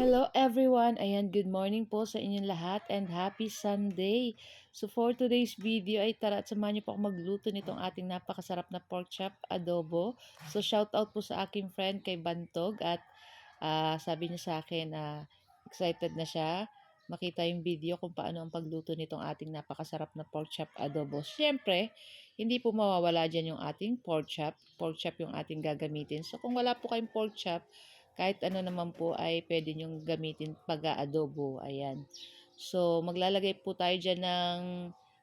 Hello everyone! Ayan, good morning po sa inyong lahat and happy Sunday! So for today's video ay tara at samahan niyo po ako magluto nitong ating napakasarap na pork chop adobo. So shout out po sa aking friend kay Bantog at sabi niya sa akin na excited na siya makita yung video kung paano ang pagluto nitong ating napakasarap na pork chop adobo. Siyempre, hindi po mawawala dyan yung ating pork chop. Pork chop yung ating gagamitin. So kung wala po kayong pork chop, kahit ano naman po ay pwede nyong gamitin pag-aadobo. Ayan. So, maglalagay po tayo dyan ng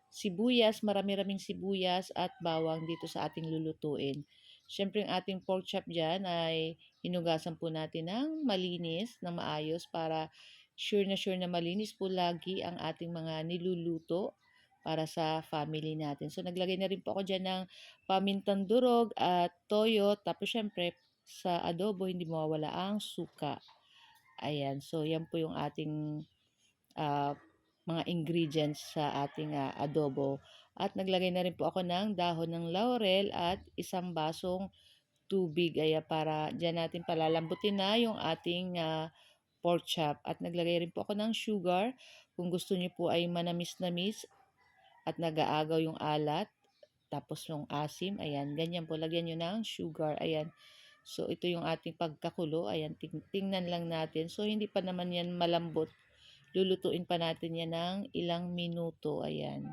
sibuyas, marami-raming sibuyas at bawang dito sa ating lulutuin. Siyempre, ang ating pork chop dyan ay hinugasan po natin ng malinis, ng maayos para sure na malinis po lagi ang ating mga niluluto para sa family natin. So, naglagay na rin po ako dyan ng pamintang durog at toyo. Tapos, syempre, sa adobo, hindi mawawala ang suka. Ayan. So, yan po yung ating uh, mga ingredients sa ating adobo. At naglagay na rin po ako ng dahon ng laurel at isang basong tubig. Ayan, para dyan natin palalambutin na yung ating pork chop. At naglagay rin po ako ng sugar. Kung gusto niyo po ay manamis-namis at nag-aagaw yung alat. Tapos yung asim, ayan, ganyan po. Lagyan nyo ng sugar, ayan. So, ito yung ating pagkakulo. Ayan, tingnan lang natin. So, hindi pa naman yan malambot. Lulutuin pa natin yan ng ilang minuto. Ayan.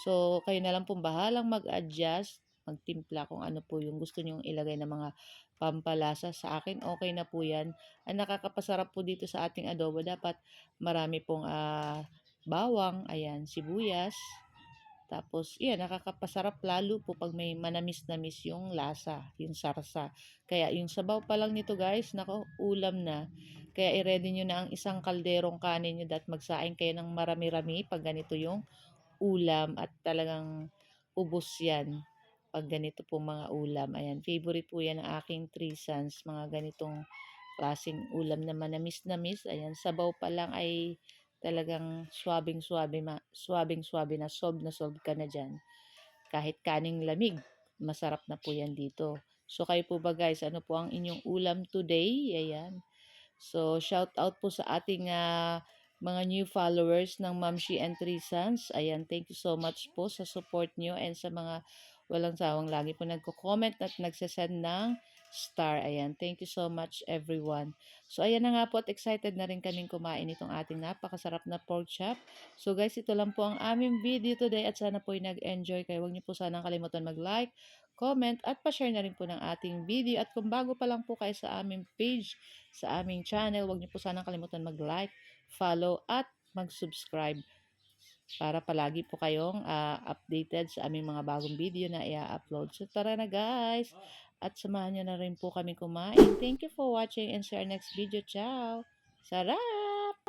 So, kayo na lang pong bahalang mag-adjust, magtimpla kung ano po yung gusto nyong ilagay na mga pampalasa. Sa akin, okay na po yan. Ang nakakapasarap po dito sa ating adobo, dapat marami pong bawang, ayan, sibuyas, tapos, iyan, nakakapasarap lalo po pag may manamis-namis yung lasa, yung sarsa. Kaya, yung sabaw pa lang nito guys, nako, ulam na. Kaya, i-ready nyo na ang isang kalderong kanin nyo at magsaing kayo ng marami-rami pag ganito yung ulam at talagang ubos yan pag ganito po mga ulam. Ayan, favorite po yan ng aking 3 sons, mga ganitong klaseng ulam na manamis-namis. Ayan, sabaw pa lang ay talagang swabing-swabe na solve ka na dyan. Kahit kaning lamig, masarap na po yan dito. So, kayo po ba guys, ano po ang inyong ulam today? Ayan. So, shout out po sa ating mga new followers ng Mamshi and 3 Sons. Ayan, thank you so much po sa support nyo and sa mga walang sawang lagi po nagko-comment at nagsasend ng star. Ayan, thank you so much everyone. So, ayan na nga po at excited na rin kaming kumain itong ating napakasarap na pork chop. So, guys, ito lang po ang aming video today at sana po ay nag-enjoy kayo. Huwag niyo po sanang kalimutan mag-like, comment, at pa-share na rin po ng ating video. At kung bago pa lang po kayo sa aming page, sa aming channel, huwag niyo po sanang kalimutan mag-like, follow, at mag-subscribe para palagi po kayong updated sa aming mga bagong video na i-upload. So tara na guys! At samahan nyo na rin po kami kumain. Thank you for watching and see our next video. Ciao! Sarap!